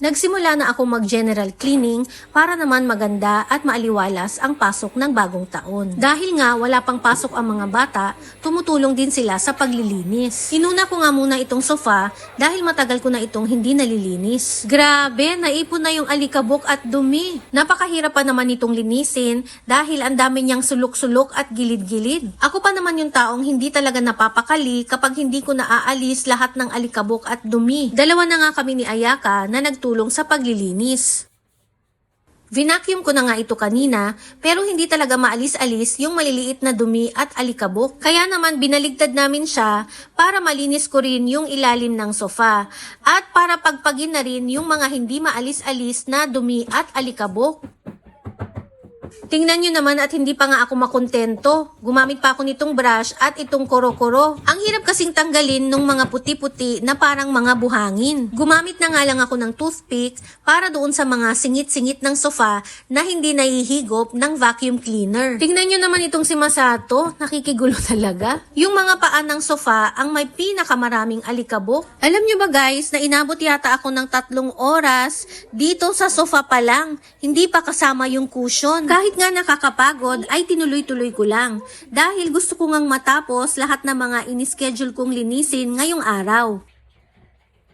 Nagsimula na ako mag-general cleaning para naman maganda at maaliwalas ang pasok ng bagong taon. Dahil nga wala pang pasok ang mga bata, tumutulong din sila sa paglilinis. Inuna ko nga muna itong sofa dahil matagal ko na itong hindi nalilinis. Grabe, naipon na yung alikabok at dumi. Napakahirap pa naman itong linisin dahil ang dami niyang sulok-sulok at gilid-gilid. Ako pa naman yung taong hindi talaga napapakali kapag hindi ko naaalis lahat ng alikabok at dumi. Dalawa na nga kami ni Ayaka na nagtulong sa paglilinis. Vinacuum ko na nga ito kanina pero hindi talaga maalis-alis yung maliliit na dumi at alikabok. Kaya naman binaligtad namin siya para malinis ko rin yung ilalim ng sofa at para pagpagin na rin yung mga hindi maalis-alis na dumi at alikabok. Tingnan nyo naman at hindi pa nga ako makontento. Gumamit pa ako nitong brush at itong koro-koro. Ang hirap kasing tanggalin nung mga puti-puti na parang mga buhangin. Gumamit na nga lang ako ng toothpick para doon sa mga singit-singit ng sofa na hindi nahihigop ng vacuum cleaner. Tingnan nyo naman itong si Masato. Nakikigulo talaga. Yung mga paan ng sofa ang may pinakamaraming alikabok. Alam nyo ba guys na inabot yata ako ng 3 oras dito sa sofa pa lang. Hindi pa kasama yung cushion. Kahit nga nakakapagod ay tinuloy-tuloy ko lang dahil gusto ko ngang matapos lahat ng mga inischedule kong linisin ngayong araw.